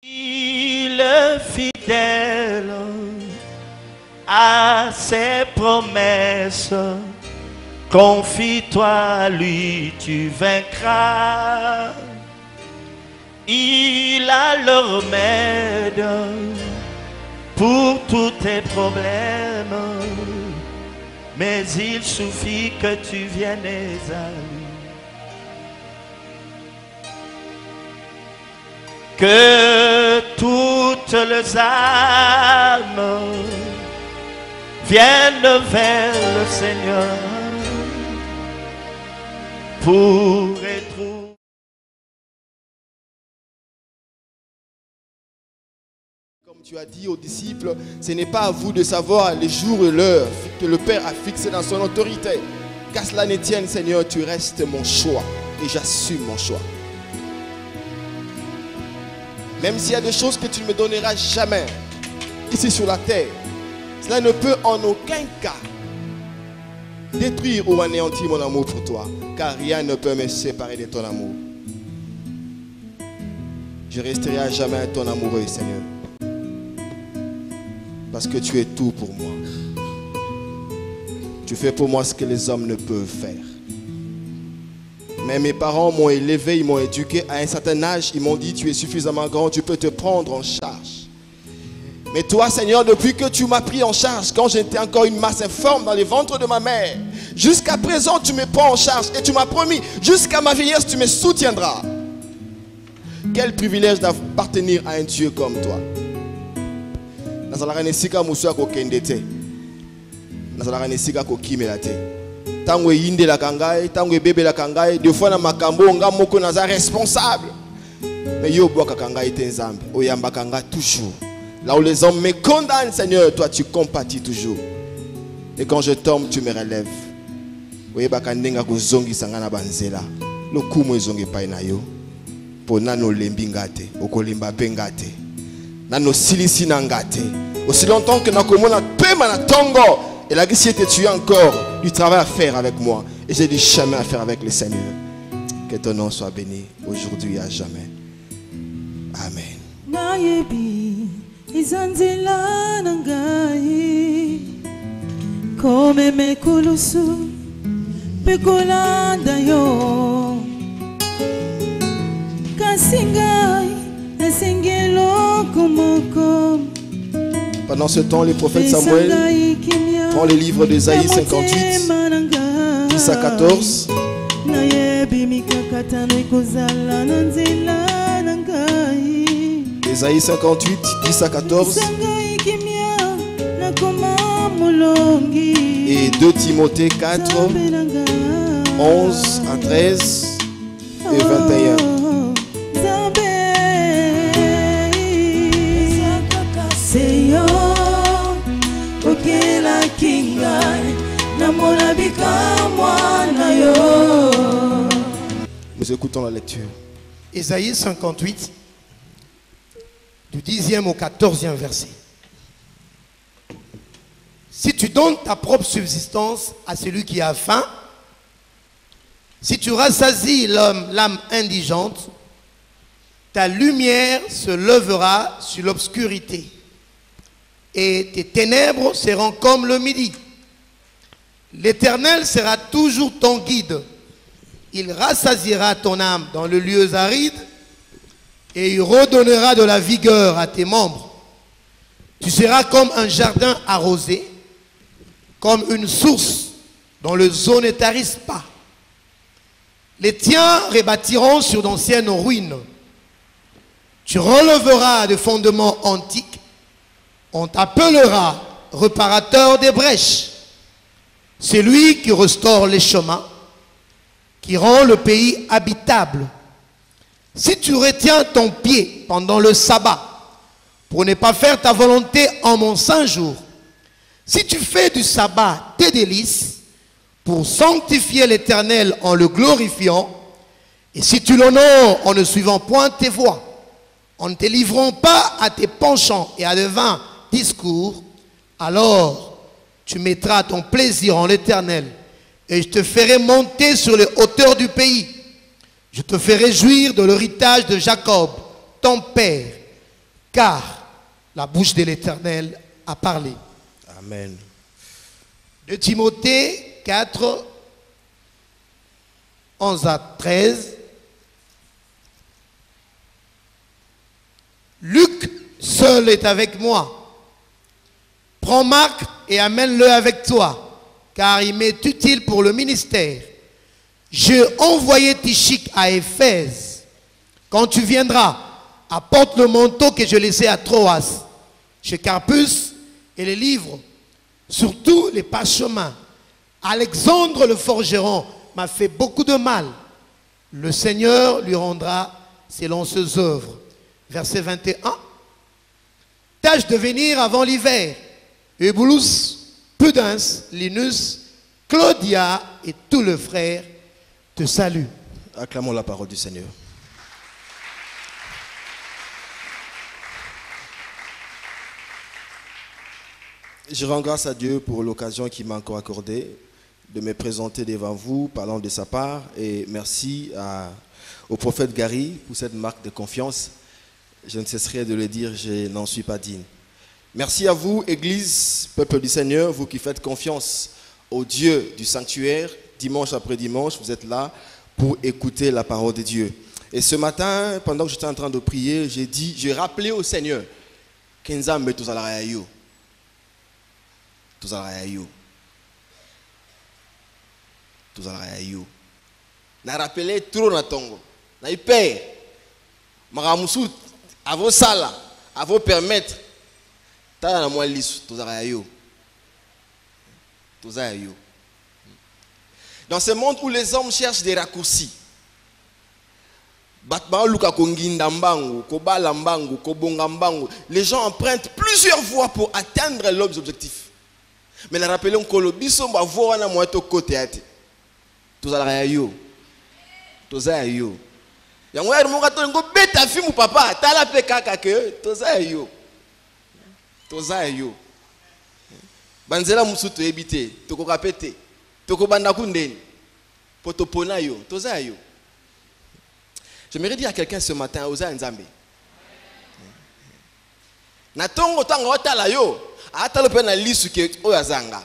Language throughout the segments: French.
Il est fidèle à ses promesses. Confie-toi à lui, tu vaincras. Il a le remède pour tous tes problèmes. Mais il suffit que tu viennes à lui. Que toutes les âmes viennent vers le Seigneur pour retrouver. Comme tu as dit aux disciples, ce n'est pas à vous de savoir les jours et l'heure que le Père a fixé dans son autorité. Qu'à cela ne tienne, Seigneur, tu restes mon choix et j'assume mon choix. Même s'il y a des choses que tu ne me donneras jamais ici sur la terre, cela ne peut en aucun cas détruire ou anéantir mon amour pour toi, car rien ne peut me séparer de ton amour. Je resterai à jamais ton amoureux, Seigneur, parce que tu es tout pour moi. Tu fais pour moi ce que les hommes ne peuvent faire. Mais mes parents m'ont élevé, ils m'ont éduqué. À un certain âge, ils m'ont dit, tu es suffisamment grand, tu peux te prendre en charge. Mais toi, Seigneur, depuis que tu m'as pris en charge, quand j'étais encore une masse informe dans les ventres de ma mère, jusqu'à présent, tu me prends en charge et tu m'as promis, jusqu'à ma vieillesse, tu me soutiendras. Quel privilège d'appartenir à un Dieu comme toi. Tango yinde la kangai, tango bébé la kangai, deux fois na makambo nga moko naza responsable. Mais yo boka kangai tenzambe, oyamba kanga toujours. Là où les hommes me condamnent, Seigneur, toi tu compatis toujours. Et quand je tombe, tu me relèves. Oyeba kandenga ko zongi sangana banzela. Lokumo zongi pa na yo. Po nano lembi ngate, okolimba pengate. Nano silisi na ngate. Aussi longtemps que nakomona pema na tongo. Et là, si tu as encore du travail à faire avec moi, et j'ai du chemin à faire avec le Seigneur, que ton nom soit béni aujourd'hui et à jamais. Amen. Pendant ce temps, le prophète Samuel prend le livre d'Ésaïe 58, 10 à 14. Ésaïe 58, 10 à 14. Et 2 Timothée 4, 11 à 13 et 21. Nous écoutons la lecture. Ésaïe 58, du 10e au 14e verset. Si tu donnes ta propre subsistance à celui qui a faim, si tu rassasies l'âme indigente, ta lumière se lèvera sur l'obscurité et tes ténèbres seront comme le midi. L'Éternel sera toujours ton guide. Il rassasiera ton âme dans le lieu aride et il redonnera de la vigueur à tes membres. Tu seras comme un jardin arrosé, comme une source dont le eau ne tarisse pas. Les tiens rebâtiront sur d'anciennes ruines. Tu releveras des fondements antiques. On t'appellera réparateur des brèches. C'est lui qui restaure les chemins, qui rend le pays habitable. Si tu retiens ton pied pendant le sabbat, pour ne pas faire ta volonté en mon saint jour, si tu fais du sabbat tes délices, pour sanctifier l'Éternel en le glorifiant, et si tu l'honores en ne suivant point tes voies, en ne te livrant pas à tes penchants et à de vains discours, alors tu mettras ton plaisir en l'Éternel et je te ferai monter sur les hauteurs du pays. Je te ferai jouir de l'héritage de Jacob, ton père. car la bouche de l'Éternel a parlé. Amen. De Timothée 4, 11 à 13. Luc seul est avec moi. Prends Marc et amène-le avec toi, car il m'est utile pour le ministère. J'ai envoyé Tychik à Éphèse. Quand tu viendras, apporte le manteau que je laissais à Troas, chez Carpus, et les livres, surtout les parchemins. Alexandre le forgeron m'a fait beaucoup de mal. Le Seigneur lui rendra selon ses œuvres. Verset 21. Tâche de venir avant l'hiver. Eubulus, Pudens, Linus, Claudia et tous les frères te saluent. Acclamons la parole du Seigneur. Je rends grâce à Dieu pour l'occasion qu'il m'a encore accordée de me présenter devant vous, parlant de sa part. Et merci au prophète Gary pour cette marque de confiance. Je ne cesserai de le dire, je n'en suis pas digne. Merci à vous, Église, peuple du Seigneur, vous qui faites confiance au Dieu du sanctuaire. Dimanche après dimanche, vous êtes là pour écouter la parole de Dieu. Et ce matin, pendant que j'étais en train de prier, j'ai rappelé au Seigneur qu'Enzambe tozalarayo. Tozalarayo. Tozalarayo. Na rappelé trop na tongo. Na hyper. Maramusut, à vos salles, à vos permettre. T'as la moi lisu, tozalarayo. Tozalarayo. Dans ce monde où les hommes cherchent des raccourcis, les gens empruntent plusieurs voies pour atteindre leurs objectifs. Mais nous rappelons que le biso va voir na moito côté ati. Tozala yo. Tozala yo. Yango er mo gato ngo beta fi mu papa, tala pe kaka ke tozala yo. Tozala yo. Banzela musuto ebité, toko kapete. Toko banda kundeni. Poto pona yo, tozala yo. J'aimerais dire à quelqu'un ce matin, Oza Nzambe. Na tongo tango otala yo, atalo pe na lisu ke oyazanga.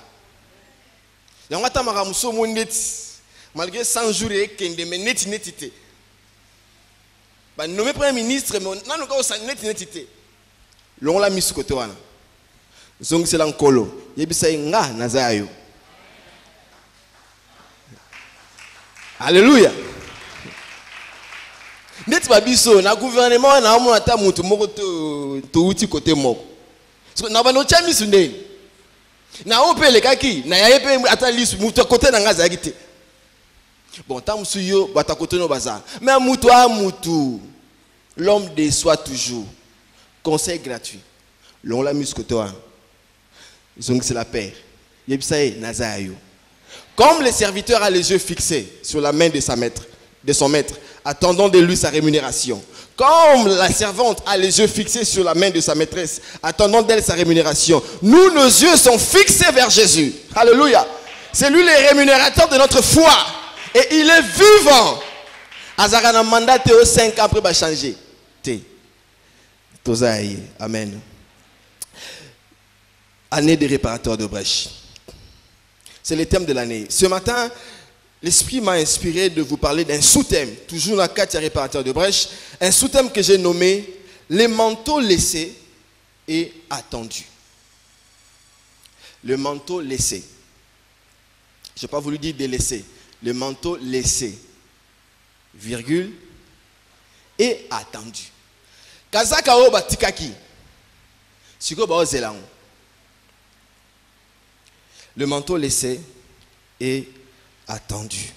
Yango atamaka musomo neti. Malgré 100 jours et kende me neti te. Ba nommé premier ministre mais nanu ka osa neti te. Longo la misu kote wana. Zongi sela nkolo, yebisa nga nazayo. Alléluia. Net babiso na gouvernement na mo ata mutu moko to uti côté moko. Na bano chami sundeni. Na opele kaki na yayepe ata lisu mutu côté na ngaza yakite. Bon tant musuyo bata côté no baza. Mais mutu a mutu. L'homme déçoit toujours. Conseil gratuit. L'on la mise côté wa. Donc c'est la paix. Yebsaye nazayo. Comme le serviteur a les yeux fixés sur la main de son maître, attendant de lui sa rémunération. Comme la servante a les yeux fixés sur la main de sa maîtresse, attendant d'elle sa rémunération. Nous, nos yeux sont fixés vers Jésus. Alléluia. C'est lui le rémunérateur de notre foi. Et il est vivant. Azarana mandat Théo 5 ans après va changer. Tozaï. Amen. Année des réparateurs de brèches. C'est le thème de l'année. Ce matin, l'Esprit m'a inspiré de vous parler d'un sous-thème, toujours dans la 4 réparateur de brèche, un sous-thème que j'ai nommé « Les manteaux laissés et attendus ». Le manteau laissé. Je n'ai pas voulu dire délaissé. Le manteau laissé, virgule, et attendu. Kazaka o batikaki. Siko ba ozelango. Le manteau laissé et attendu.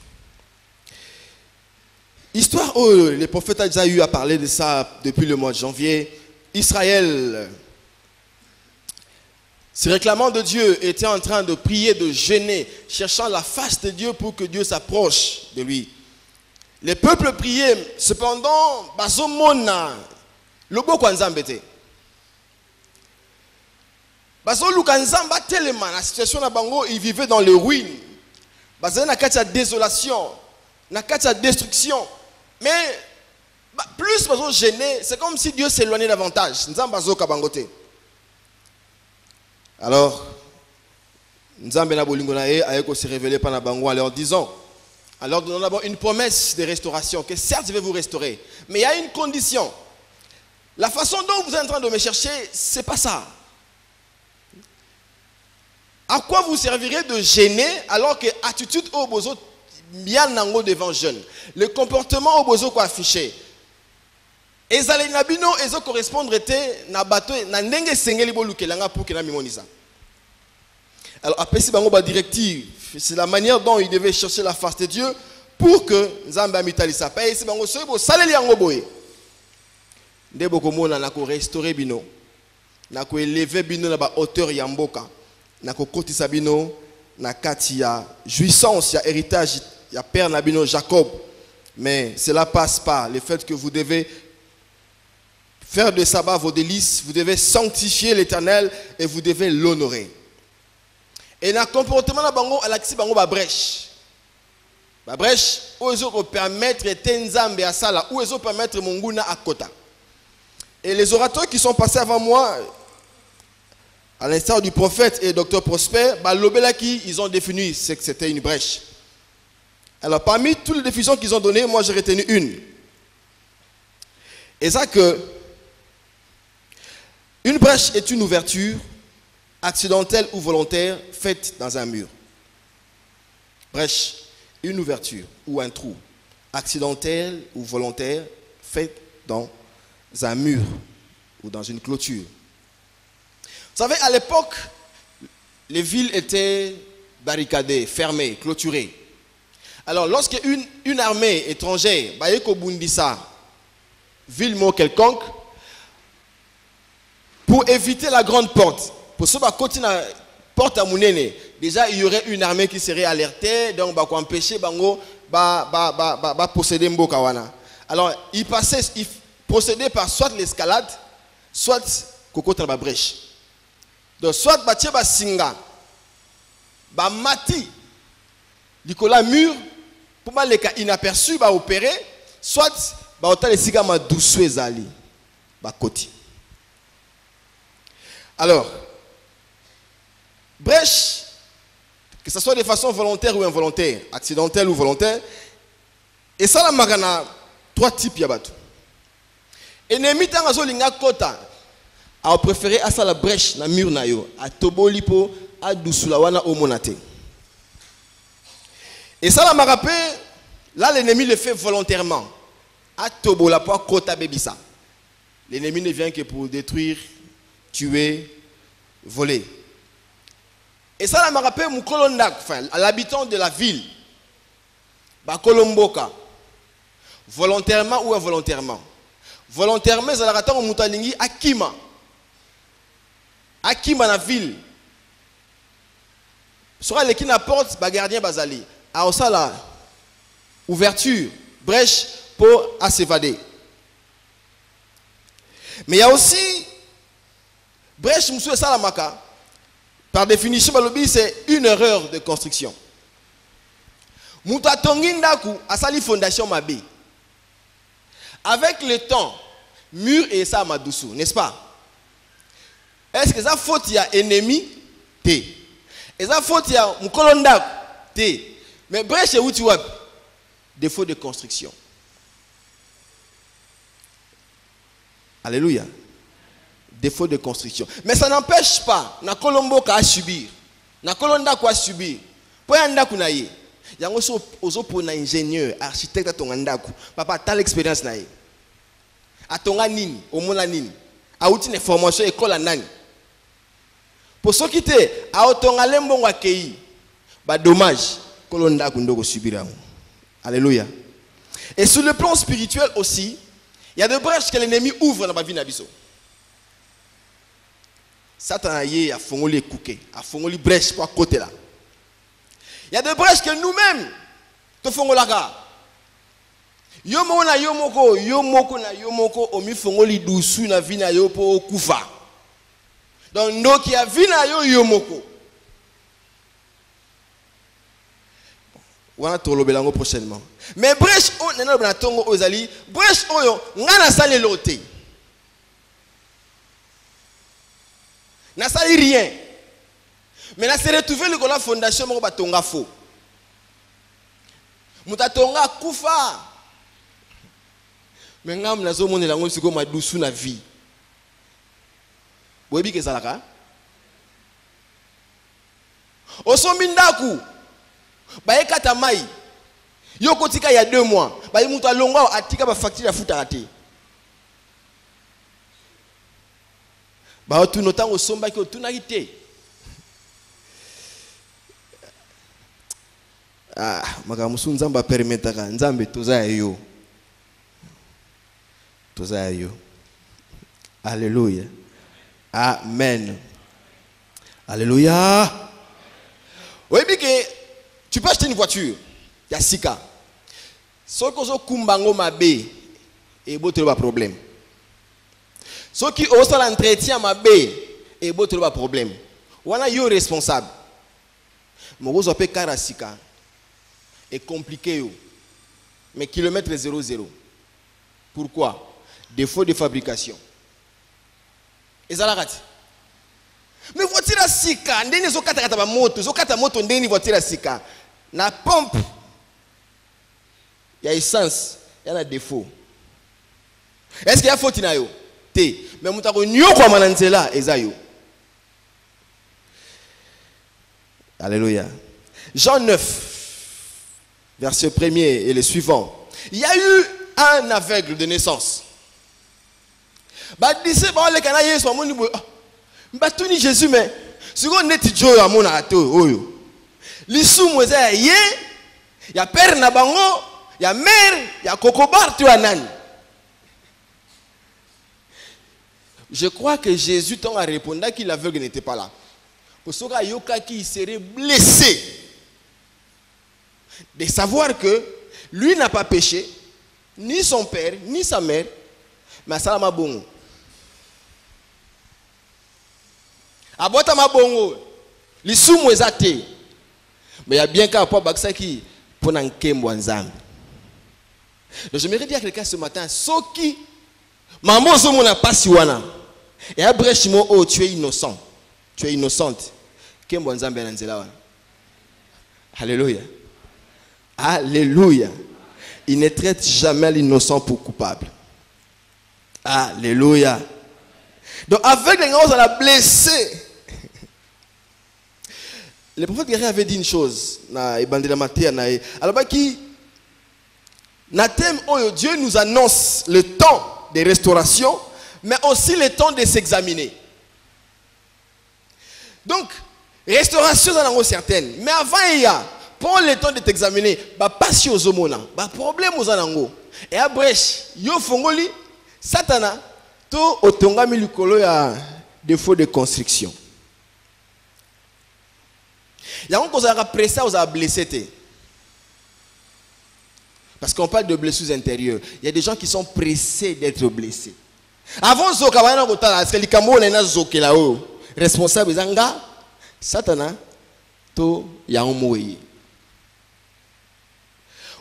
Histoire où le prophète a déjà eu à parler de ça depuis le mois de janvier. Israël, se réclamant de Dieu, était en train de prier, de jeûner, cherchant la face de Dieu pour que Dieu s'approche de lui. Les peuples priaient, cependant, bazomona, lobo kwa nzambete. Bazo lukanzamba tellement la situation na bango, ils vivaient dans les ruines. Bazo na katia désolation, na katia destruction. Mais Plus nous sommes gênés, c'est comme si Dieu s'éloignait davantage. Alors, Nzambe na bolingo na ye ayeko se révéler par na bango en leur disant, alors nous avons une promesse de restauration que certes je vais vous restaurer, mais il y a une condition. La façon dont vous êtes en train de me chercher, c'est pas ça. À quoi vous servirez de gêner alors que attitude au bozo bien nango devant jeune, le comportement au bozo quoi affiché. Ezale nabino ezo correspondre te na bato na ndenge sengeli bolukelanga pour que na mimonisa. Alors après si bango ba directive, c'est la manière dont il devait chercher la face de Dieu pour que Nzambe amitalisa. Pa si bango soyebo saleli yango boye. Nde bokomona na ko restaurer bino. Na ko élever bino na ba hauteur ya mboka. Na ko kotisa bino na kati ya jouissance ya héritage ya père nabino Jacob. Mais cela passe par le fait que vous devez faire de sabbat vos délices, vous devez sanctifier l'Éternel et vous devez l'honorer. Et dans le comportement de bango, alaxi bango ba brèche. Ba brèche, où ils ont permettre tenzambe à sala, où ils ont permettre monguna à kota. Et les orateurs qui sont passés avant moi, à l'instar du prophète et docteur Prosper, bah l'obelaki, ils ont défini ce que c'était une brèche. Alors parmi toutes les définitions qu'ils ont données, moi j'ai retenu une. Et ça que une brèche est une ouverture accidentelle ou volontaire faite dans un mur. Brèche, une ouverture ou un trou accidentel ou volontaire faite dans un mur ou dans une clôture. Vous savez, à l'époque, les villes étaient barricadées, fermées, clôturées. Alors, lorsque une armée étrangère, Bayeko Bundisa, ville mot quelconque, pour éviter la grande porte, pour ceux qui continuent la porte à Mounene, déjà il y aurait une armée qui serait alertée, donc bah empêcher bango posséder Mbokawana. Alors il procédait par soit l'escalade, soit koko tra brèche. Donc soit batie ba singa, ba mati, likola mur pour pas les cas inaperçus ba opérer, soit ba ota les siga ma douce ezali ba koti. Alors, brèche, que ce soit de façon volontaire ou involontaire, accidentelle ou volontaire, et ça la magana, trois types yabatou. Ennemi tangazo linga kota, a préféré à ça la brèche na mur na yo, a tobolipo, a dousoulawana au monate. Et ça la marapé, là l'ennemi le fait volontairement, a tobolapo kota bebisa. L'ennemi ne vient que pour détruire, tuer, voler. Et ça m'a rappelé mon colondac, enfin, à l'habitant de la ville, Bakolomboka, volontairement ou involontairement. Volontairement, ça a au Moutalingi, Akima. Akima la ville. Sera les qui n'apporte, gardien Bazali. A ça la ouverture, brèche pour s'évader. Mais il y a aussi brèche, monsieur Salamaka, par définition, c'est une erreur de construction. Moutatongindaku a sali fondation mabi. Avec le temps, mur et ça madoussou, n'est-ce pas? Est-ce que ça faute il y a ennemi? T. Et ça faute il y a mkolondaku? T. Mais brèche et où tu vois? Défaut de construction. Alléluia. Défaut de construction. Mais ça n'empêche pas, na Colombo ka subir. Na Kolonda quoi subir. Pour yanda kunaye. Yango so ozo pour na ingénieur, architecte atonganda ku. Papa t'as l'expérience naye. Atonga nini, omona nini. A outi ne formation école nani. Pour ceux qui étaient a otonga lembo wa kei. Ba dommage, Kolonda ku ndoko subira. Alléluia. Et sur le plan spirituel aussi, il y a des brèches que l'ennemi ouvre dans ma vie nabiso. Satan a fongoli kouké, a fongoli brèche pour côté là. Il y a des brèches que nous-mêmes te fongolaka. Yomo na yomoko, yomoko na yomoko omi fongoli dousu na vina yo po kufa. Donc ndo qui a vina yo yomoko. wana tolobelango prochainement. Mais brèche o nena na tongo ozali, brèche oyo ngana sale loté. Na sali rien. Mais na se retrouver le la fondation moko batonga faux. Mutatonga kufa. Mais ngam nazo monela ngo siko madusu na vie. Boyebi ke zalaka? Osombi ndaku. Baye kata mai. Yo kotika il y a 2 mois. Baye mutu alonga atika ba facture ya futa raté. Ba tu notango somba ki otuna kité. Ah, makamusu nzamba permetaka nzambe toza yo. Toza yo. Alléluia. Amen. Alléluia. Oui, bien que tu peux acheter une voiture. Il y a Sika. Ce qui est kumbango mabe et botre pas problème. Ce qui est l'entretien mabe et botre pas problème. Voilà yo responsable. Mon gros appel car Sika est compliqué yo. Mais kilomètre 00. Pourquoi? Défaut de fabrication. Et ça la mais voiture à Sika, ndeni zo kata ba moto, zo kata moto ndeni voiture à Sika. Na pompe. Il y a essence, il y a un défaut. Est-ce qu'il y a faute na yo? Té. Mais mutako nyo kwa mananzela ezayo. Alléluia. Jean 9 verset 1er et le suivant. Il y a eu un aveugle de naissance. Ba dise ba le kana Yesu amoni bo. Batuni Jésus mais si on est jo amona ato oyo. Lisumu eza ye ya père na bango, ya mère, ya kokobar tu anani. Je crois que Jésus t'en a répondu qu'il l'aveugle n'était pas là. Pour ce cas yoka qui serait blessé de savoir que lui n'a pas péché, ni son père, ni sa mère, mais ça m'a bon. Abota mabongo lisumu ezate mais il y a bien qu'à pas baksa qui pour n'enkembo nzambe. Donc je me dire à quelqu'un ce matin soki maman zo mona pasi wana et abrèche mo oh tu es innocent, tu es innocente kembo nzambe na nzela wana. Alléluia. Alléluia. Il ne traite jamais l'innocent pour coupable. Alléluia. Donc avec les gens on l'a blessé. Le prophète guerrier avait dit une chose na ebandela matéa na alors qui na thème oyo Dieu nous annonce le temps de restauration mais aussi le temps de s'examiner. Donc restauration dans langue certaine mais avant il y a prends le temps de t'examiner ba passi aux homona ba problème aux anango et à brèche yo fongoli satana to otongami likolo ya défaut de construction. Il y a un qui a pressé aux a blessé. Parce qu'on parle de blessures intérieures. Il y a des gens qui sont pressés d'être blessés. Avant Zokawana Kotala, c'est le Cameroun et Zokela responsable Zanga, Satana, to ya un moye.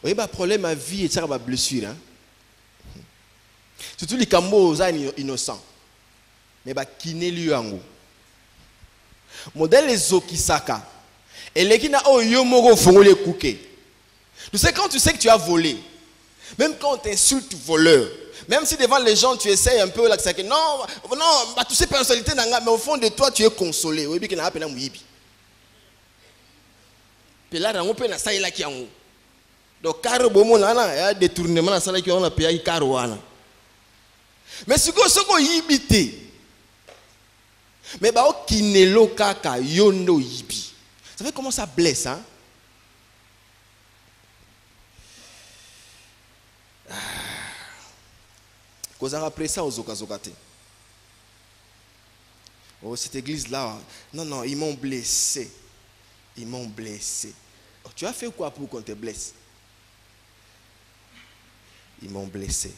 Oui, le problème à vie et ça va blessure. Surtout les Cameroun innocents. Mais bah qui n'est lui en haut. Modèle Zokisaka. Et les qui n'a pas eu moro fongole kouké. Tu sais quand tu sais que tu as volé, même quand on t'insulte voleur, même si devant les gens tu essayes un peu là que non, bah tu sais personnalité mais au fond de toi tu es consolé. Oui, bien n'a pas muibi. Puis là on peut na ça là qui en. Donc caro bomo là ya détournement na ça là qui on a payé caro wana. Mais ce qu'on yibité. Mais bah au kinelo kaka yondo yibi. Vous savez comment ça blesse, hein? Quand on après ça aux okazokate. Oh, cette église-là, non, ils m'ont blessé. Ils m'ont blessé. Oh, tu as fait quoi pour qu'on te blesse? Ils m'ont blessé.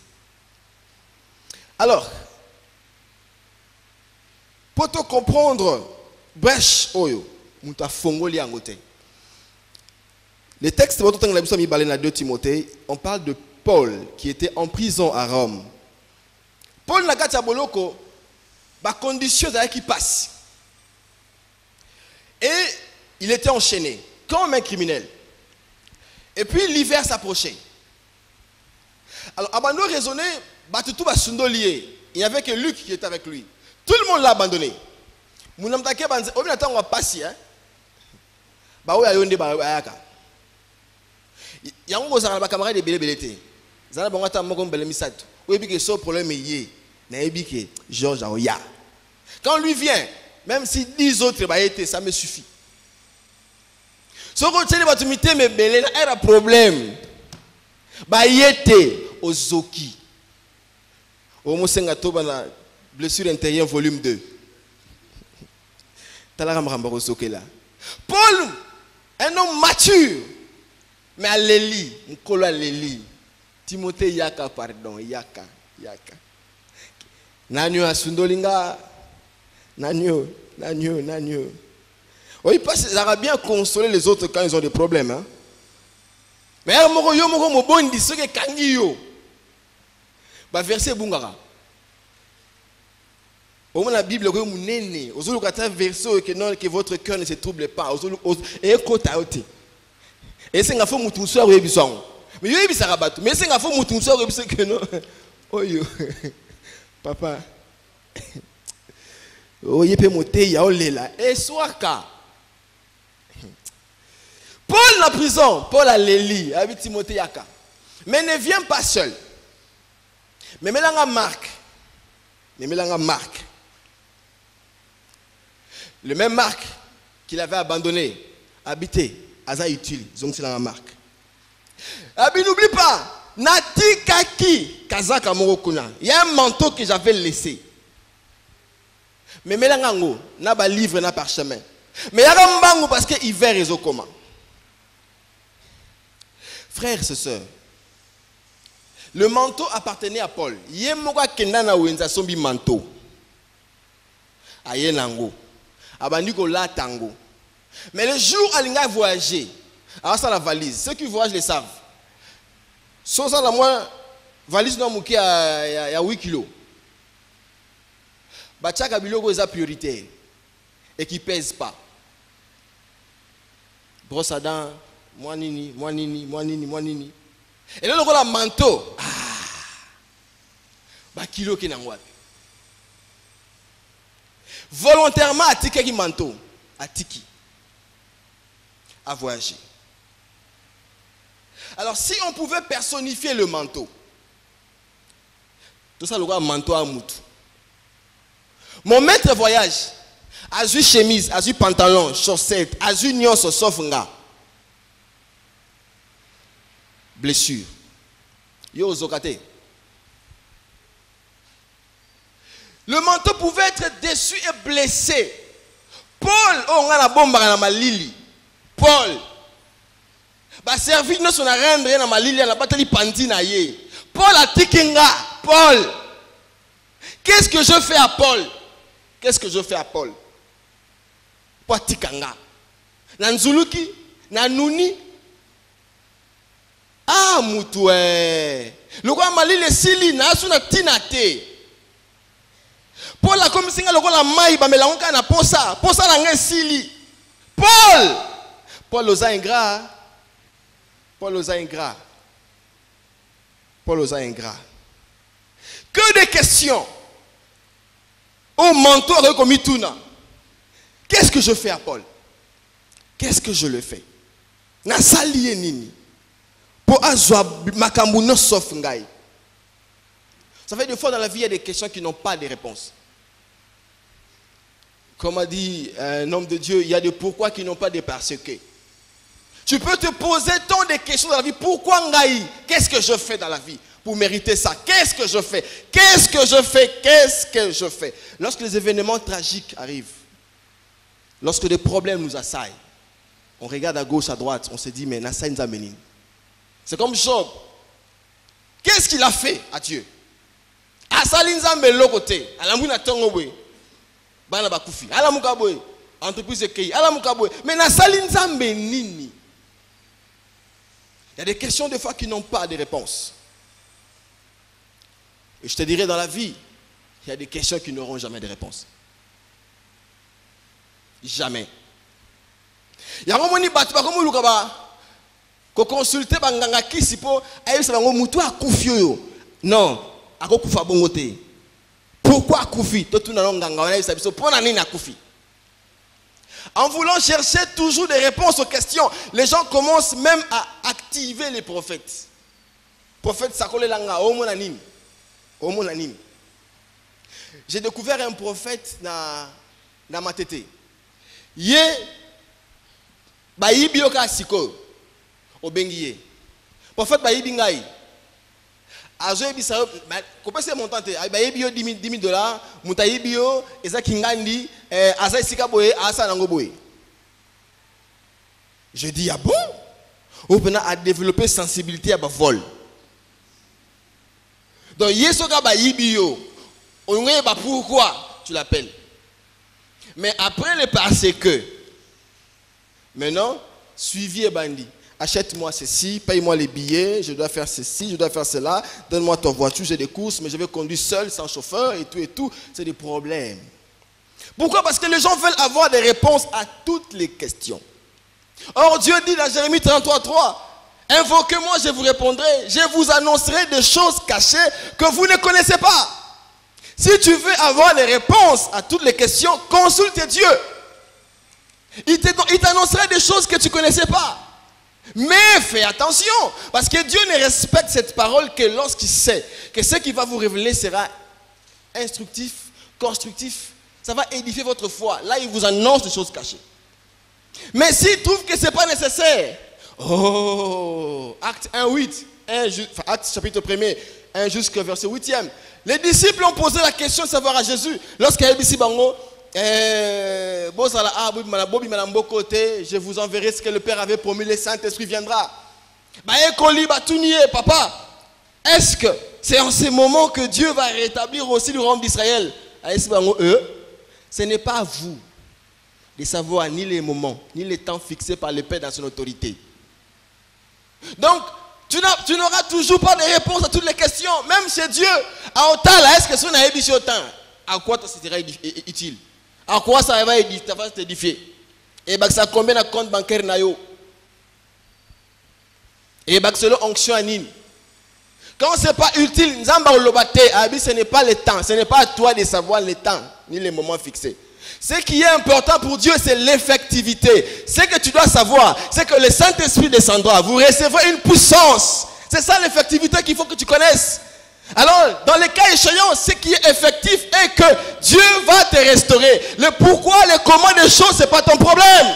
Alors, pour te comprendre, brèche oyo. Le texte de 2 Timothée, on parle de Paul qui était en prison à Rome. Paul n'a pas boloko, ba condition qui passe. Et il était enchaîné comme un criminel. Et puis l'hiver s'approchait. Alors, avant de raisonner, il n'y avait que Luc qui était avec lui. Tout le monde l'a abandonné. Il y a un camarade de Bélé. Quand lui vient, même si 10 autres étaient, ça me suffit. Ce que mais Bélé a un problème. Au Zoki. Au Mosenga blessure intérieure volume 2. Paul, un homme mature, mais à Léli, Nkolo à Léli. Timothée Yaka, pardon, Yaka. Nanyo Asundolinga, Nanyo. Oui, parce qu'ils auraient bien consolé les autres quand ils ont des problèmes. Hein? Mais verset Bungara. Au moins la Bible, verset que votre cœur ne se trouble pas. Et c'est un faux mouton soir ou ebison. Mais il y a des sarabatu. Mais c'est un faux mouton soir ou ebison que non. Oh yo, papa. Oh yé pe moté ya olela. Et soaka. Paul la prison, Paul a Léli, avec Timothée Yaka. Mais ne vient pas seul. Mais Mélanga Marc. Le même Marc qu'il avait abandonné, habité, Aza utile, donc c'est la Marc. Abi n'oublie pas, Nati Kaki, Kazaka Morokuna. Il y a un manteau que j'avais laissé. Mais Mélangango, n'a pas livre, n'a pas chemin. Mais il y a un bango parce que hiver est au commun. Frères et sœurs, le manteau appartenait à Paul. Yemoka kendana wenza sombi manteau. Ayenango. Abaniko la tango. Mais le jour où Alinga voyager, alors ça la valise. Ceux qui voyagent les savent. Sans ça la moins valise non mouki à 8 kilos. Bachaka biloko est prioritaire et qui pèse pas. Brosse à dents. Moi nini. Et là, on a un manteau. Bah, kilo qui n'a pas. Volontairement, à tiki qui manteau. À tiki. À voyager. Alors, si on pouvait personnifier le manteau, tout ça, le gars, manteau à moutou. Mon maître voyage, a eu chemise, a eu pantalon, chaussette, a eu nion sauf nga. Blessure. Yo zokate. Le manteau pouvait être déçu et blessé. Paul, on a la bombe dans ma lili. Paul, bah servi nous son rendre dans ma lili, na batali pandi na ye. Paul a tikinga. Paul, qu'est-ce que je fais à Paul? Pour tikanga. Nanzuluki, nanuni. Ah, moutoué. Le roi Mali le sili na suna tinate. Paul a comme singa le roi la maille ba melanka na posa la nge sili. Paul aux ingrats. Que des questions. Au manteau reconnu tuna. Qu'est-ce que je fais à Paul? Qu'est-ce que je le fais? Na salié nini. Ça fait des fois dans la vie, il y a des questions qui n'ont pas de réponse. Comme a dit un homme de Dieu, il y a des pourquoi qui n'ont pas de parce que. Tu peux te poser tant de questions dans la vie. Pourquoi Ngaï? Qu'est-ce que je fais dans la vie pour mériter ça? Qu'est-ce que je fais? Lorsque les événements tragiques arrivent, lorsque des problèmes nous assaillent, on regarde à gauche, à droite, on se dit, mais Nassa Nzamenine. C'est comme Job. Qu'est-ce qu'il a fait à Dieu? Asalinzambe lokote, alamuna tongowe, bana bakufi, alamukaboy, entreprise kei, alamukaboy, mais na salinzambe nini? Il y a des questions des fois qui n'ont pas de réponse. Et je te dirais dans la vie, il y a des questions qui n'auront jamais de réponse. Jamais. Il y a un moment où consulter banganga kisi po ayebisa bango mutu akufi oyo. Non, akokufa bongo te. Pourquoi akufi? Totuna nganga wana ayebisa biso pona nini akufi. En voulant chercher toujours des réponses aux questions, les gens commencent même à activer les prophètes. Prophète sakole langa omona nini? Omona nini? J'ai découvert un prophète na matete. Ye bayibi yoka siko obengiye. Prophète bayibi ngai. Azo ebisa kopese montante bayibi yo $10,000 mutayibi yo eza kingandi asa isika boye asa nango boye. Je dis ah bon? Ou pena a développé sensibilité à ba vol. Donc yesoka bayibi yo. On ne pas pourquoi tu l'appelles. Mais après le passé que, maintenant, suivi et bandit. Achète-moi ceci, paye-moi les billets, je dois faire ceci, je dois faire cela, donne-moi ton voiture, j'ai des courses, mais je vais conduire seul, sans chauffeur et tout. C'est des problèmes. Pourquoi? Parce que les gens veulent avoir des réponses à toutes les questions. Or, Dieu dit dans Jérémie 33:3, invoquez-moi, je vous répondrai, je vous annoncerai des choses cachées que vous ne connaissez pas. Si tu veux avoir les réponses à toutes les questions, consulte Dieu. Il t'annoncera des choses que tu ne connaissais pas. Mais fais attention, parce que Dieu ne respecte cette parole que lorsqu'il sait que ce qu'il va vous révéler sera instructif, constructif. Ça va édifier votre foi. Là, il vous annonce des choses cachées. Mais s'il trouve que ce n'est pas nécessaire, Acte 1:8, Acte chapitre 1er, 1 jusqu'au verset 8e. Les disciples ont posé la question de savoir à Jésus. Lorsqu'il y a ici Bango, je vous enverrai ce que le Père avait promis, le Saint-Esprit viendra. Papa, est-ce que c'est en ce moment que Dieu va rétablir aussi le royaume d'Israël? Ce n'est pas à vous de savoir ni les moments, ni les temps fixés par le Père dans son autorité. Donc, tu n'auras toujours pas de réponse à toutes les questions. Même chez Dieu, à autant, est-ce que si on a édifié autant, à quoi ça sera utile? À quoi ça va t'édifier? Et ça combien de compte bancaire na yo? Et selon onction anime. Quand ce n'est pas utile, ce n'est pas le temps. Ce n'est pas à toi de savoir le temps, ni les moments fixés. Ce qui est important pour Dieu, c'est l'effectivité. Ce que tu dois savoir, c'est que le Saint-Esprit descendra. Vous recevrez une puissance. C'est ça l'effectivité qu'il faut que tu connaisses. Alors, dans les cas échéants, ce qui est effectif est que Dieu va te restaurer. Le pourquoi, le comment des choses, ce n'est pas ton problème.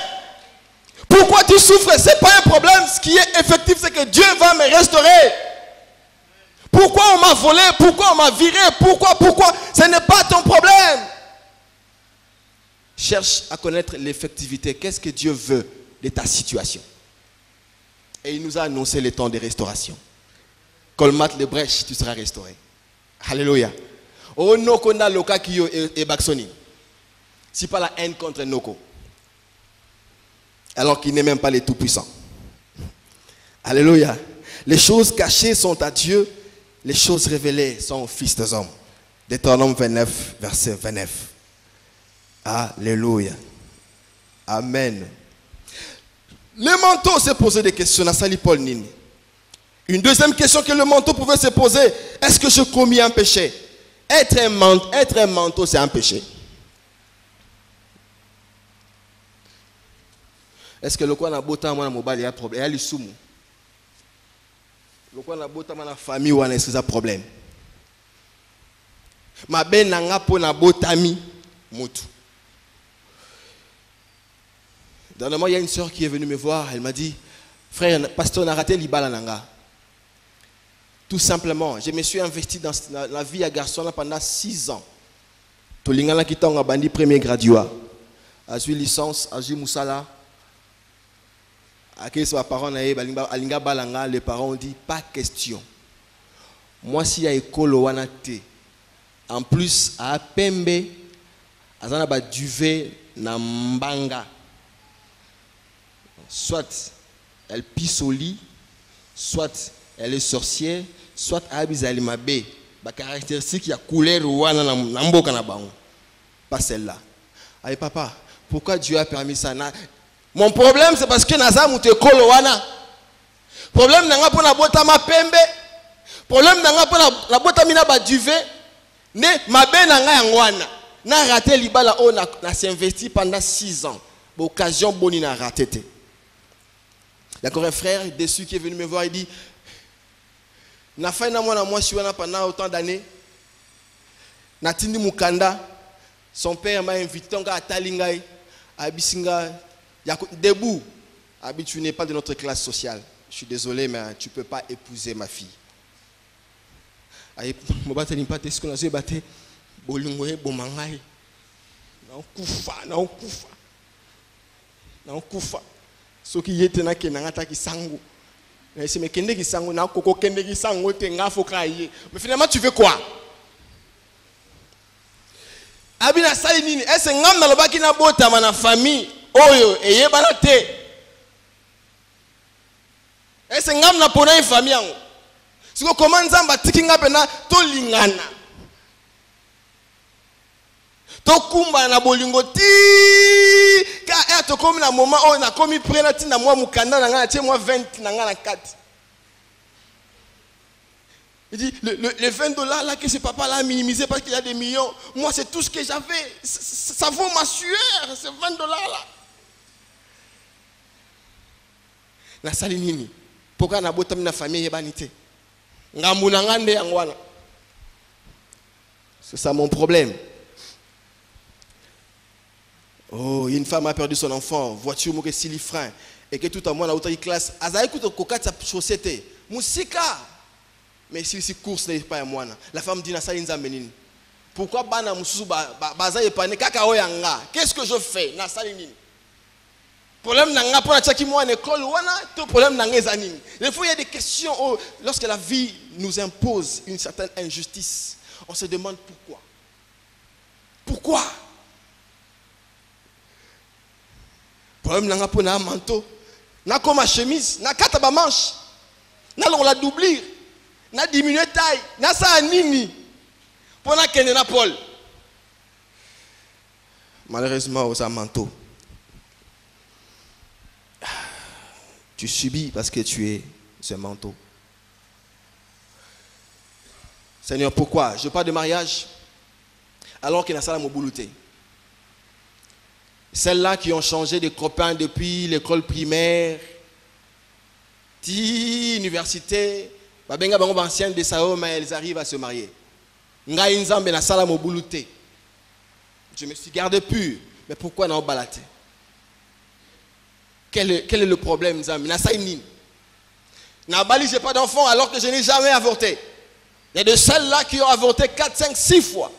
Pourquoi tu souffres, ce n'est pas un problème. Ce qui est effectif, c'est que Dieu va me restaurer. Pourquoi on m'a volé? Pourquoi on m'a viré? Pourquoi? Ce n'est pas ton problème. Cherche à connaître l'effectivité. Qu'est-ce que Dieu veut de ta situation? Et il nous a annoncé le temps de restauration. Colmate les brèches, tu seras restauré. Alléluia. Oh Noko na loka kiyo et Baksoni. C'est pas la haine contre Noko. Alors qu'il n'est même pas le tout-puissant. Alléluia. Les choses cachées sont à Dieu. Les choses révélées sont aux fils des hommes. Deutéronome 29, verset 29. Alléluia. Amen. Le manteau s'est posé des questions. Paul Nini. Une deuxième question que le manteau pouvait se poser. Est-ce que je commis un péché? Être un manteau, c'est un péché. Est-ce que le quoi n'a bota moi mobile il y a problème? Il y a le soumou. Le quoi n'a bota ma famille ou est-ce que ça problème? Ma ben nanga po na botami mutu. Dernièrement, il y a une soeur qui est venue me voir. Elle m'a dit, frère, pasteur, on a raté l'ibala nanga. Tout simplement, je me suis investi dans la vie à garçon pendant 6 ans. Tolingala qui t'a bandi premier graduat. A eu licence, a eu Moussala. À qui soit parent alinga balanga, les parents ont dit pas question. Moi si y a école wanate. En plus à Pembe, azana ba duvet na mbanga. Soit elle pisse au lit, soit elle est sorcière, soit elle mabe. La caractéristique, il y a couleur ou pas celle-là. Allez papa, pourquoi Dieu a permis ça? Mon problème c'est parce que Nazam ou te kolowana. Problème nanga pour la bota ma pembe. Problème nanga pour la bota mina ba duve. Ne mabe nanga yangwana. Na raté libala o na s'investi pendant 6 ans. Occasion boni na raté. D'accord, un frère déçu qui est venu me voir, il dit na fait na moi si wana pendant autant d'années. Na tindi mukanda. Son père m'a invité à Talingaï, à Bisinga, debout. Abi, tu n'es pas de notre classe sociale. Je suis désolé, mais tu ne peux pas épouser ma fille. Je ne pas ce qu'on a dit, Bolingwe, Bomangaï. Non, Koufa, non, Koufa. Non, Koufa. Ce qui est là, qui n'a pas de sango. Mais c'est Kende qui sango, n'a pas Kende qui sango, mais finalement, tu veux quoi? Abina sali nini ese ngam na lobaki na bota mana famille oyo eyebana te ese ngam na pona famille yango siko comment nzamba tikinga pena to lingana to kumba na bolingo ti ka to komi na moment oyo na komi prena ti na moi mukanda na ngana tie moi 20 na ngana 4. Il dit, les $20 là que ce papa là a minimisé parce qu'il y a des millions, moi c'est tout ce que j'avais, ça vaut ma sueur, ces $20 là. Na salinini, pourquoi na botam na famille yebanité? Ngamuna ngande yangwana. C'est ça mon problème. Oh, une femme a perdu son enfant, voiture mouke silifrein, et que tout à moi na autre classe, azaï koute kokat sa chaussette, musika. Mais si course n'est pas à moi, la femme dit pourquoi bana mususu baza epane kaka oyanga? Qu'est-ce que je fais? Na salinini. Problème nanga pour la tchaki moi en école wana, tout problème nanga zanini. Des fois il y a des questions lorsque la vie nous impose une certaine injustice, on se demande pourquoi. Pourquoi? Problème nanga pour na manteau, na comme ma chemise, na kata ba manche, na on la doublir. Na diminué taille, na sa nini pour na kende na Paul. Malheureusement au manteau. Tu subis parce que tu es ce manteau. Seigneur, pourquoi? Je parle de mariage alors qu'il y a ça mon boulouté. Celles-là qui ont changé de copains depuis l'école primaire, université. Babenga bango anciens de Sao, mais elles arrivent à se marier. Ngai nzambe na sala mo boulouté. Je me suis gardé pur, mais pourquoi na balaté? Quel est le problème nzambe? Na saïnine. Na bali j'ai pas d'enfant alors que je n'ai jamais avorté. Il y a de celles-là qui ont avorté 4, 5, 6 fois.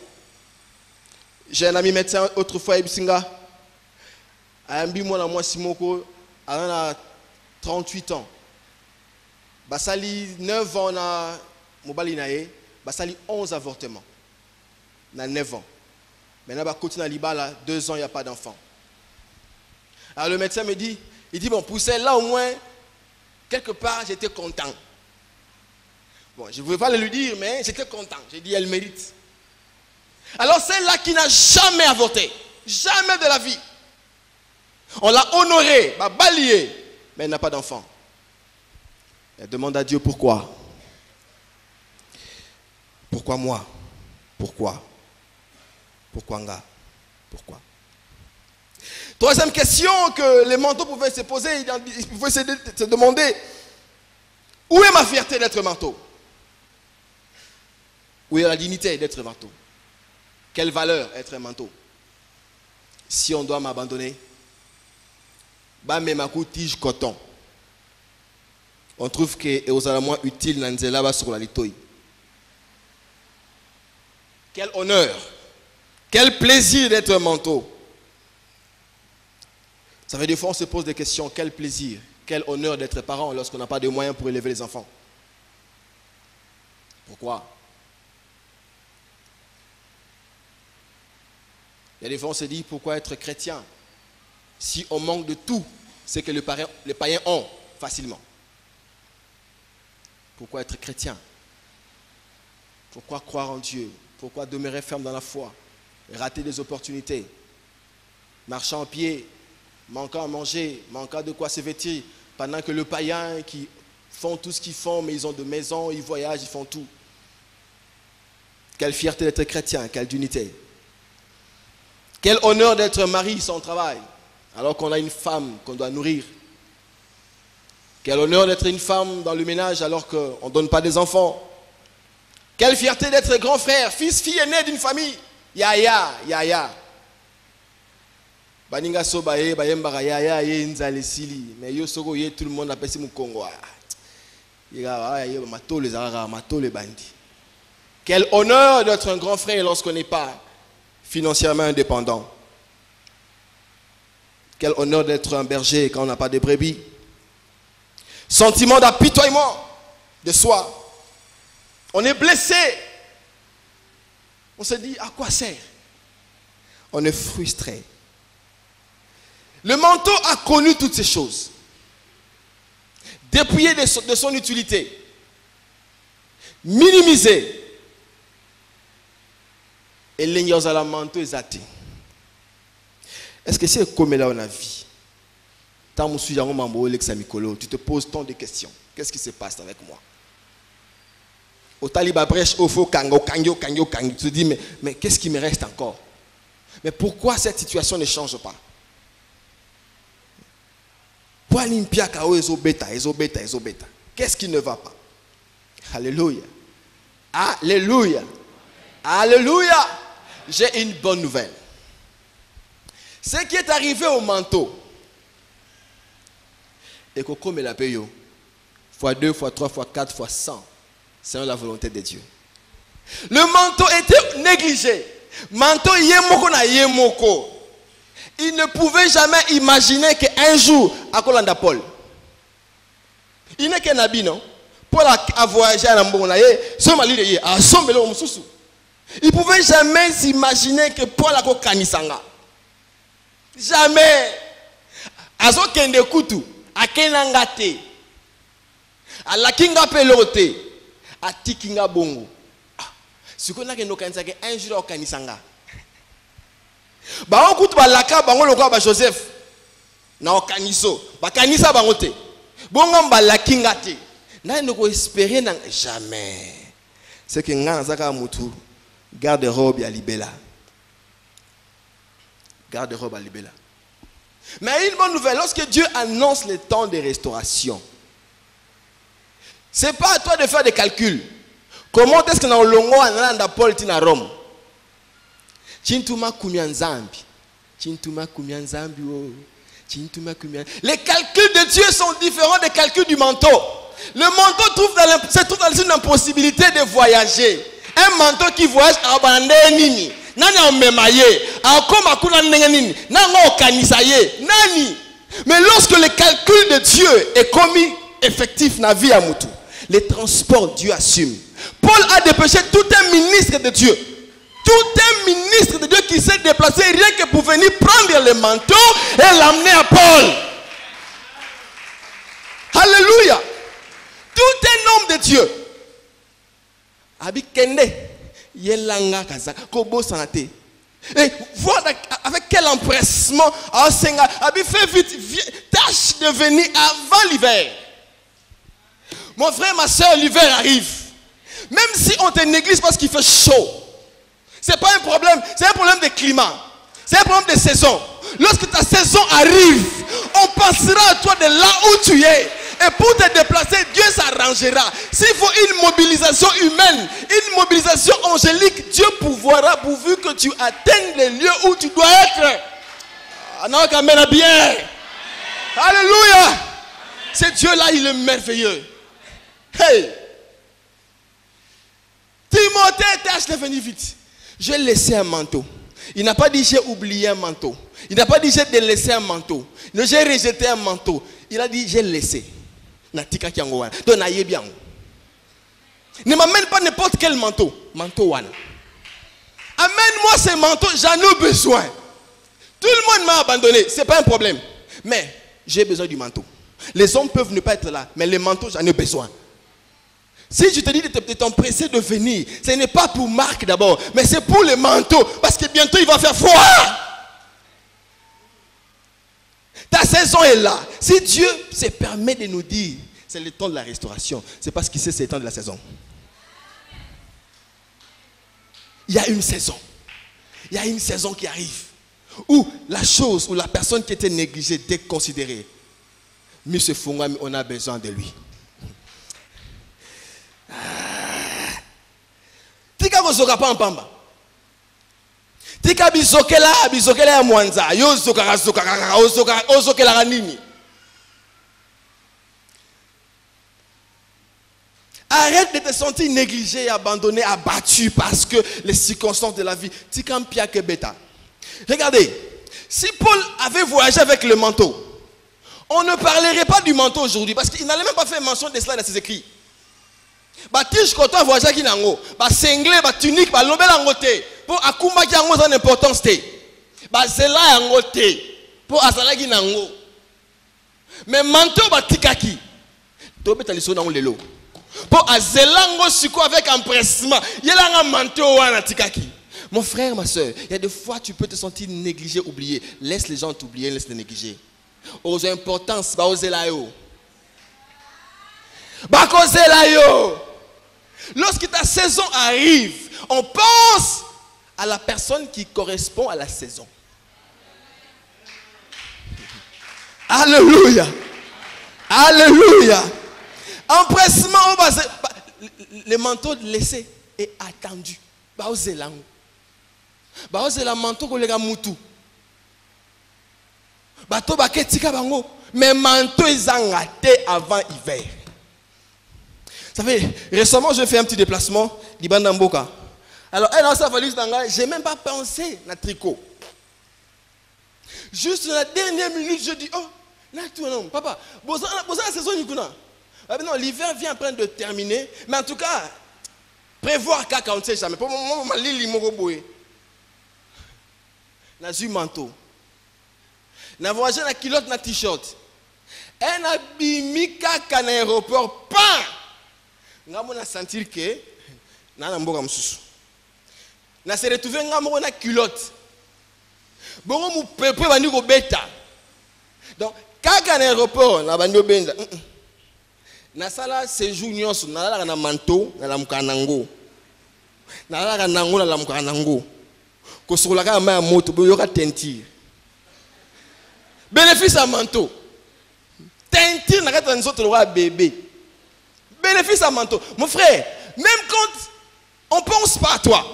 J'ai un ami médecin autrefois Ibisinga. Ambi moi na moi Simoko, a 38 ans. Basali 9 ans na mobali nae, basali 11 avortements. Na 9 ans. Maintenant ba continue na libala 2 ans il y a pas d'enfant. Alors le médecin me dit, il dit bon pour celle-là au moins quelque part j'étais content. Bon, je ne voulais pas le lui dire mais j'étais content. J'ai dit elle mérite. Alors celle-là qui n'a jamais avorté, jamais de la vie. On l'a honorée, bah balayée, mais elle n'a pas d'enfant. Elle demande à Dieu pourquoi. Pourquoi moi? Pourquoi? Pourquoi nga? Pourquoi? Troisième question que les manteaux pouvaient se poser, ils pouvaient se demander, où est ma fierté d'être manteau? Où est la dignité d'être manteau? Quelle valeur être un manteau? Si on doit m'abandonner, bah mais ma tige coton. On trouve que aux alamoi utile nanzela ba sur la litoy. Quel honneur, quel plaisir d'être un manteau. Ça fait des fois on se pose des questions, quel plaisir, quel honneur d'être parent lorsqu'on n'a pas de moyens pour élever les enfants. Pourquoi? Il y a des fois on se dit pourquoi être chrétien si on manque de tout ce que les païens ont facilement. Pourquoi être chrétien? Pourquoi croire en Dieu? Pourquoi demeurer ferme dans la foi? Rater des opportunités? Marchant en pied, manquant à manger, manquant de quoi se vêtir, pendant que le païen qui font tout ce qu'ils font, mais ils ont de maisons, ils voyagent, ils font tout. Quelle fierté d'être chrétien, quelle dignité. Quel honneur d'être mari sans travail, alors qu'on a une femme qu'on doit nourrir. Quel honneur d'être une femme dans le ménage alors qu'on ne donne pas des enfants. Quelle fierté d'être grand frère, fils, fille aîné d'une famille. Yaya. Baninga sobaye, bayembara yaya, ye nzale sili. Mais yo soko ye tout le monde appelle si Mukongo. Quel honneur d'être un grand frère lorsqu'on n'est pas financièrement indépendant. Quel honneur d'être un berger quand on n'a pas de brebis. Sentiment d'apitoiement de soi. On est blessé. On se dit, à quoi sert? On est frustré. Le manteau a connu toutes ces choses. Dépouillé de son utilité. Minimisé. Et l'ignorance à la manteau est athée. Est-ce que c'est comme là on a vie? Tu te poses tant de questions. Qu'est-ce qui se passe avec moi? Au taliba brèche, au faux kango, tu te dis, mais qu'est-ce qui me reste encore? Mais pourquoi cette situation ne change pas? Qu'est-ce qui ne va pas? Alléluia. Alléluia. Alléluia. J'ai une bonne nouvelle. Ce qui est arrivé au manteau, et que comme la paye, fois 2, fois 3, fois 4, fois 100, selon la volonté de Dieu. Le manteau était négligé. Manteau yemoko na yemoko. Il ne pouvait jamais imaginer qu'un jour, à Kolanda Paul, il n'est qu'un habit, non? Paul a voyagé à Nambonaye, il ne pouvait jamais s'imaginer que Paul a Kanisanga. Jamais. Azo kende kutu, akenanga te, alakinga pelote, atikinga bongo. Si on a un jour au Kanisanga. Ba okutu balaka bango lokwa ba Joseph na okaniso ba kanisa bango te bongo balakinga te na ndoko espérer na jamais c'est que ngana zaka mutu garde-robe ya libela garde-robe à libela. Mais une bonne nouvelle, lorsque Dieu annonce le temps de restauration, c'est pas à toi de faire des calculs. Comment est-ce que na olongo ananda Paul tina Rome? Chintuma kumyanzambi. Chintuma kumyanzambi. Les calculs de Dieu sont différents des calculs du manteau. Le manteau se trouve dans une impossibilité de voyager. Un manteau qui voyage à Bandénini. Mais lorsque le calcul de Dieu est commis effectif dans la vie à Moutou, les transports Dieu assume. Paul a dépêché tout un ministre de Dieu. Tout un ministre de Dieu qui s'est déplacé rien que pour venir prendre le manteau et l'amener à Paul. Alléluia. Tout un homme de Dieu. Abikende. Yelanga kazaka. Kobo sanate. Et voir avec quel empressement. Abi fait vite. Tâche de venir avant l'hiver. Mon frère, ma soeur, l'hiver arrive. Même si on te néglige parce qu'il fait chaud. Ce n'est pas un problème, c'est un problème de climat. C'est un problème de saison. Lorsque ta saison arrive, on pensera à toi de là où tu es. Et pour te déplacer, Dieu s'arrangera. S'il faut une mobilisation humaine, une mobilisation angélique, Dieu pourvoira pourvu que tu atteignes les lieux où tu dois être. Bien. Alléluia. Ce Dieu-là, il est merveilleux. Hey. Timothée, tâche de venir vite. J'ai laissé un manteau. Il n'a pas dit j'ai oublié un manteau. Il n'a pas dit j'ai délaissé un manteau. J'ai rejeté un manteau. Il a dit j'ai laissé. Donc ne m'amène pas n'importe quel manteau. Manteau one. Amène-moi ce manteau, j'en ai besoin. Tout le monde m'a abandonné, ce n'est pas un problème. Mais j'ai besoin du manteau. Les hommes peuvent ne pas être là, mais les manteaux, j'en ai besoin. Si je te dis de t'empresser de venir, ce n'est pas pour Marc d'abord, mais c'est pour le manteau, parce que bientôt il va faire froid. Ta saison est là. Si Dieu se permet de nous dire, c'est le temps de la restauration, c'est parce qu'il sait c'est le temps de la saison. Il y a une saison. Il y a une saison qui arrive où la chose, où la personne qui était négligée, déconsidérée, Monsieur Fungwami, on a besoin de lui. Tika kozoka pa mpamba. Tika bizokela ya mwanza. Yo ozokela nini. Arrête de te sentir négligé, abandonné, abattu parce que les circonstances de la vie. Tika mpia ke beta. Regardez, si Paul avait voyagé avec le manteau, on ne parlerait pas du manteau aujourd'hui parce qu'il n'allait même pas faire mention de cela dans ses écrits. Batiche koto voyage ki nango, ba sengle, ba tunique, ba lobela yango te. Pour akumba ki yango sans importance te. Ba zela yango te. Pour asala ki nango. Mais manteau ba tikaki. To beta liso nango lelo. Pour azela yango siko avec empressement. Yela nga manteau wana tikaki. Mon frère, ma soeur, il y a des fois tu peux te sentir négligé, oublié. Laisse les gens t'oublier, laisse les négliger. Aux importances, ba ozela yo. Ba kozela yo. Lorsque ta saison arrive, on pense à la personne qui correspond à la saison. Alléluia. Alléluia. Empressement, le manteau laissé est attendu. Baozelango. Baozela manteau kolega mutu. Bato baketika bango, mais manteau ezangate avant hiver. Vous savez, récemment, je fais un petit déplacement, Libanda Mboka. Alors, dans sa valise, je n'ai même pas pensé à tricot. Juste dans la dernière minute, je dis, oh, papa, la saison, non, l'hiver vient en train de terminer, mais en tout cas, prévoir qu'à on ne sait jamais. Pour moi, je suis allé dans un manteau. Je voyagé dans la culotte, dans t-shirt. Et je suis allé dans l'aéroport, pas. Je sentir que na mboka msusu na se retrouver ngamo na culotte bongo mu pepe bandi ko beta donc kaka na aéroport na bandi obenda na sala séjour nyonso na la na manteau na la mkanango na la nango na la mkanango ko sokola ka ma moto bo yoka teinture bénéfice à manteau teinture na kata nzoto lo bébé. Bénéfice à manteau. Mon frère, même quand on ne pense pas à toi,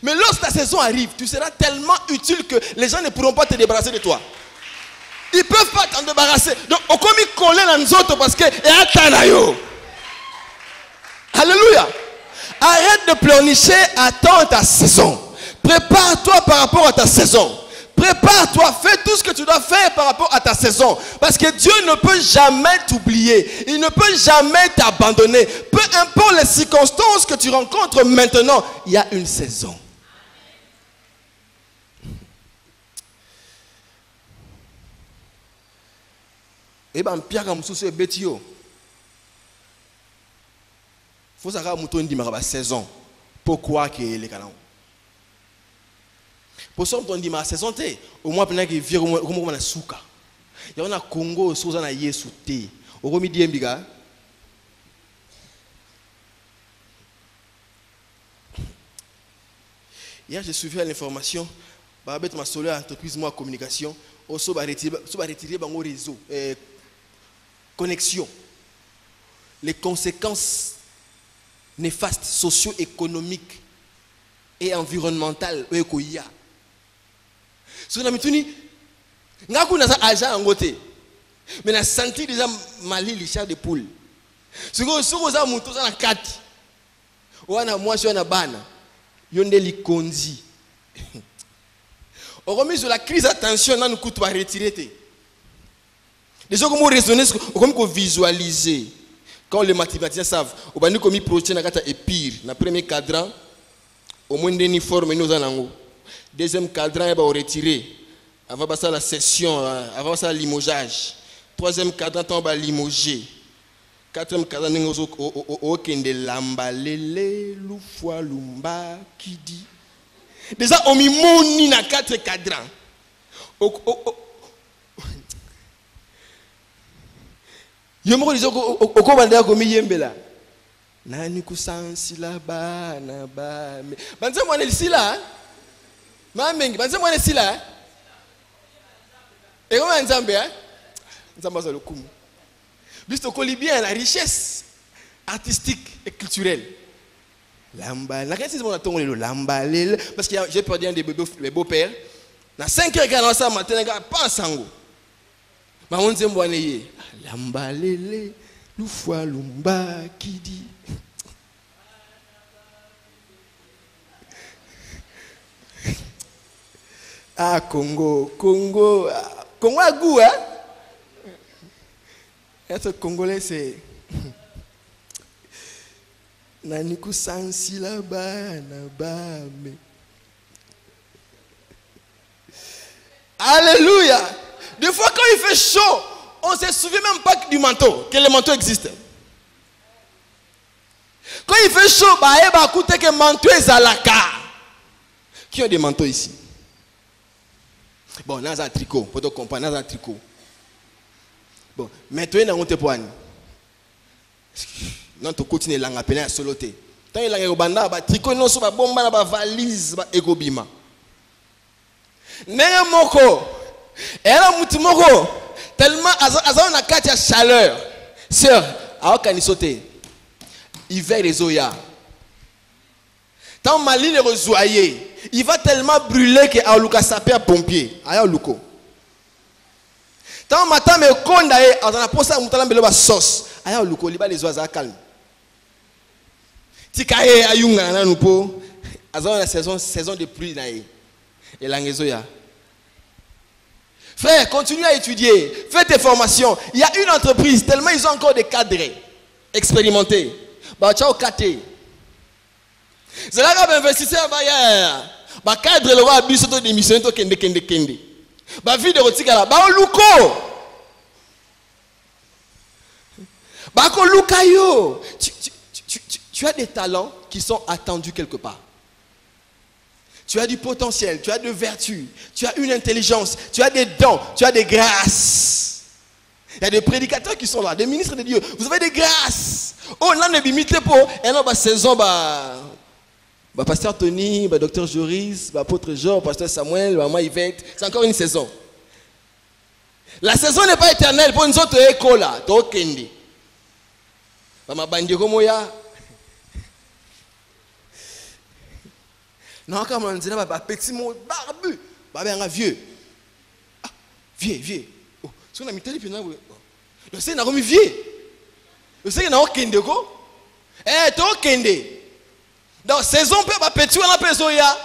mais lorsque ta saison arrive, tu seras tellement utile que les gens ne pourront pas te débarrasser de toi. Ils ne peuvent pas t'en débarrasser. Donc, on comme ils collent dans les autres parce que alléluia. Arrête de pleurnicher, attends ta saison. Prépare-toi par rapport à ta saison. Prépare-toi, fais tout ce que tu dois faire par rapport à ta saison. Parce que Dieu ne peut jamais t'oublier. Il ne peut jamais t'abandonner. Peu importe les circonstances que tu rencontres maintenant, il y a une saison. Et bien, Pierre Kamsousse Betio. Il faut savoir que nous avons une saison. Pourquoi qu'il est là? Pour ça, on dit ma saison té au moins pendant que vire comme na souka. Il y a un Congo soza na Yesu té. Au remis diembiga. Hier j'ai suivi l'information. Bah bête ma solaire entreprise moi communication. Au so ba retirer bango réseau connexion. Les conséquences néfastes socio-économiques et environnementales ekoya. So na mituni ngaku na aja angote mais na senti déjà mali licha de poule siko za mutu za na kati wana mwasi wana bana yonde likonzi on remet sur la crise attention na nous coûte pas retirer te déjà comment raisonner comment visualiser quand les mathématiciens savent on va nous comme projeter na kata épire na premier cadran au moins d'uniforme nous en ango. Deuxième cadran, on va retirer. Avant passer la session, avant passer la limogeage. Troisième cadran, on va limoger. quatrième kasa ndenge okende lamba lele lufwa lumba kidi. Déjà on mimoni na 4 cadrans. Yo moko disoko okobanda ko miyembela. Nani kusansila bana ba. Banze mwana lisila. Mamengi banze mwana lisila. Et comment Nzambe hein? Nzambe za lokumu. Bisto koli bien la richesse artistique et culturelle. Lamba, la question c'est mon tongo le lamba parce que j'ai perdu un des beaux-pères. Na 5 heures quand ça matin pas sango. Ma on Nzambe wana ye. Lamba lele lufwa lumba kidi. Ah Congo a goût hein. Être congolais c'est Naniku sansi la bana bame. Alléluia. Des fois quand il fait chaud, on ne se souvient même pas du manteau, que le manteau existe. Quand il fait chaud, bah écoutez que manteau est à la carte. Qui a des manteaux ici? Bon, dans un tricot, pour te comprendre, dans un tricot. Bon, maintenant, on te poigne. Non, tu continues à l'appeler à soloter. Tant il y a un tricot, non, c'est pas bombe, ba valise, ba egobima. N'est moko. Et là, moutimoko, tellement, on a 4 chaleur. Sœur, à aucun sauter. Hiver les oya. Tant Mali les rezoyer. Il va tellement brûler que Aoluka sapé à pompier. Aya Oluko. Tant matin me kondae, on a posé à moutala mbelo ba sauce. Aya Oluko, liba les oiseaux calme. Tikaye ayunga na nupo. Azon la saison de pluie nae. Et l'angezoya. Frère, continue à étudier. Fais tes formations. Il y a une entreprise, tellement ils ont encore des cadres expérimentés. Bah ciao kate. C'est là que l'investisseur va y avoir. Bah cadre le roi biso to démissionner to kende. Bah vie de rotika là, bah luko. Bah ko lukayo. Tu as des talents qui sont attendus quelque part. Tu as du potentiel, tu as de vertu, tu as une intelligence, tu as des dons, tu as des grâces. Il y a des prédicateurs qui sont là, des ministres de Dieu. Vous avez des grâces. Oh, là, ne bimite pas. Et là, saison, pasteur Tony, docteur Joris, apôtre Jean, pasteur Samuel, maman Yvette. C'est encore une saison. La saison n'est pas éternelle. Pour nous autres, école là, Tokendi. Maman Bandiko Moya. Non, comme on dit, petit mot barbu. Un vieux. Ah, vieux. Oh, si on a mis tel puis le Seigneur n'a remis vieux. Le Seigneur n'a aucun déco. Eh, tu as aucun dé. Donc, saison peut pas petit, on a pas soya.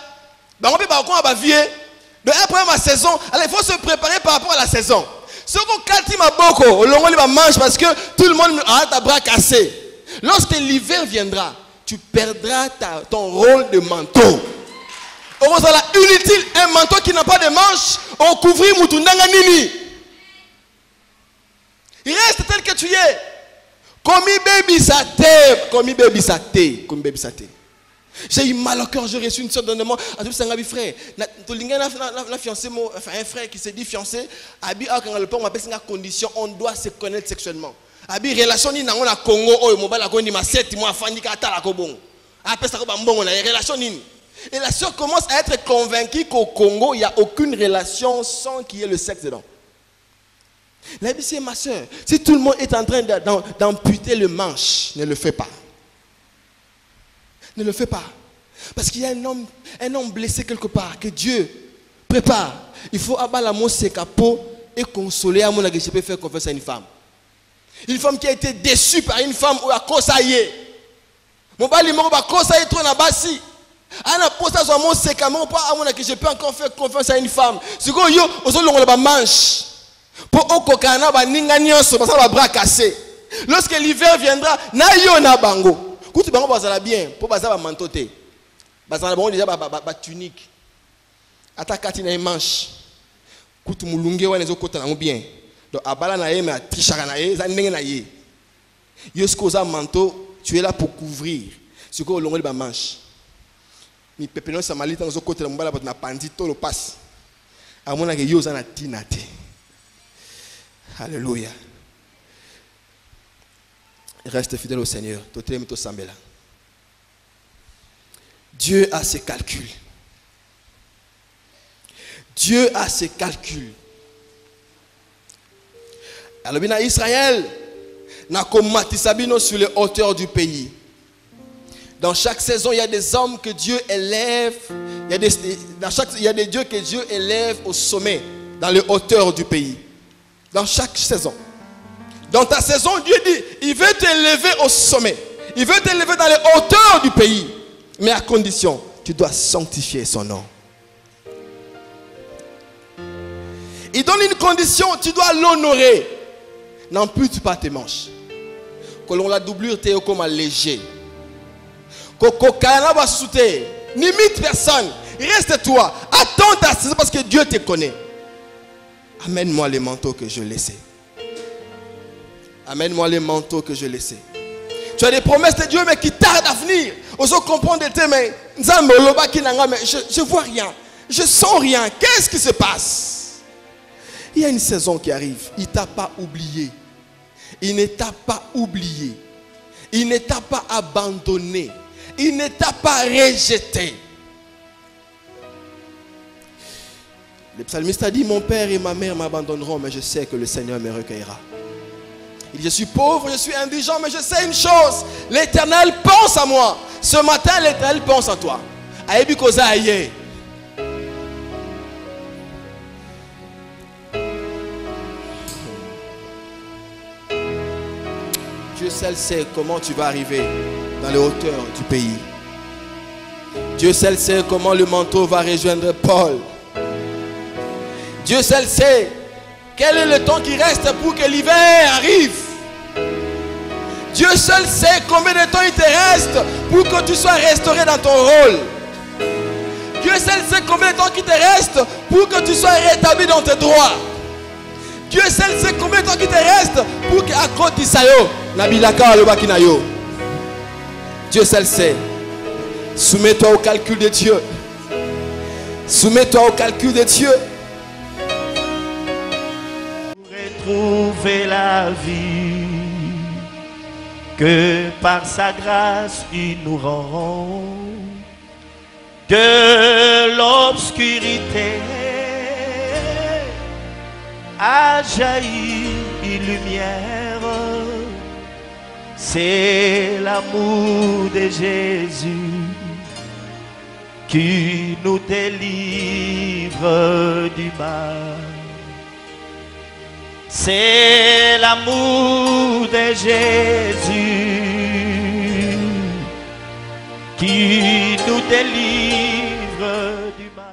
On peut pas encore vieux. Donc, après ma saison, alors il faut se préparer par rapport à la saison. Ce qu'on calme ma boko, on va mange parce que tout le monde a ta bras cassé. Lorsque l'hiver viendra, tu perdras ton rôle de manteau. On va là inutile un manteau qui n'a pas de manches, on couvrit mutundanga nini. Il reste tel que tu es. Komi baby sate. J'ai eu mal au cœur, j'ai reçu une sorte de demande. A tout ça frère. La fiancée enfin un frère qui s'est dit fiancé, abi quand le pont m'appelle une condition, on doit se connaître sexuellement. Abi relation ni na on a Congo oh mobile ko ni ma 7 mois fandi ka tala ko bon. Après ça ko ba mbongo na relation ni. Et la sœur commence à être convaincue qu'au Congo, il n'y a aucune relation sans qu'il y ait le sexe dedans. La Bible dit, ma sœur, si tout le monde est en train d'amputer le manche, ne le fais pas. Ne le fais pas. Parce qu'il y a un homme blessé quelque part, que Dieu prépare. Il faut abattre la mousse capot et consoler à mon avis, je peux faire confiance à une femme. Une femme qui a été déçue par une femme ou à conseiller. Mon bali moro ba conseiller trop na basi. Ana posta zo mon sekamo pas à mon avis, je peux encore faire confiance à une femme. Si go yo ozo longola ba manche. Pour okokana ba ninga nyonso ba sa bras cassé. Lorsque l'hiver viendra, na yo na bango. Kuti bango bazala bien, pour bazala ba manteau te. Bazala bango déjà ba tunique. Ata kati na manche. Kuti mulunge wana zo kota na bien. Donc abala na ye mais trichaka na ye, za ndenge na ye. Yoskoza manteau, tu es là pour couvrir. Ce que l'on va manche. Mi pepeno samalita nous côté la mbala na pandito le passe. À mon avis yoza na tinate. Alléluia. Reste fidèle au Seigneur. Dieu a ses calculs. Dieu a ses calculs. Alors bien Israël n'a combattu Sabino sur les hauteurs du pays. Dans chaque saison, il y a des hommes que Dieu élève. Il y a des dieux que Dieu élève au sommet, dans les hauteurs du pays. Dans chaque saison. Dans ta saison, Dieu dit, il veut t'élever au sommet. Il veut t'élever dans les hauteurs du pays. Mais à condition, tu dois sanctifier son nom. Il donne une condition, tu dois l'honorer. N'ampute pas tes manches. Que l'on la doublure, tu es comme un léger. N'imite personne. Reste toi. Attends ta saison parce que Dieu te connaît. Amène-moi les manteaux que je laissais. Amène-moi les manteaux que je laissais. Tu as des promesses de Dieu mais qui tardent à venir. Osons comprendre des thèmes. Mais je vois rien. Je sens rien. Qu'est-ce qui se passe? Il y a une saison qui arrive. Il ne t'a pas oublié. Il ne t'a pas oublié. Il ne t'a pas abandonné. Il ne t'a pas rejeté. Le psalmiste a dit, mon père et ma mère m'abandonneront, mais je sais que le Seigneur me recueillera. Il dit, je suis pauvre, je suis indigent, mais je sais une chose. L'Éternel pense à moi. Ce matin, l'Éternel pense à toi. Dieu seul sait comment tu vas arriver dans les hauteurs du pays. Dieu seul sait comment le manteau va rejoindre Paul. Dieu seul sait quel est le temps qui reste pour que l'hiver arrive. Dieu seul sait combien de temps il te reste pour que tu sois restauré dans ton rôle. Dieu seul sait combien de temps il te reste pour que tu sois rétabli dans tes droits. Dieu seul sait combien de temps il te reste pour que Akoti Sayo Nabilaka Alobakinayo. Dieu seul sait. Soumets-toi au calcul de Dieu. Soumets-toi au calcul de Dieu. Pour retrouver la vie que par sa grâce il nous rend de l'obscurité a jailli une lumière. C'est l'amour de Jésus qui nous délivre du mal. C'est l'amour de Jésus qui nous délivre du mal.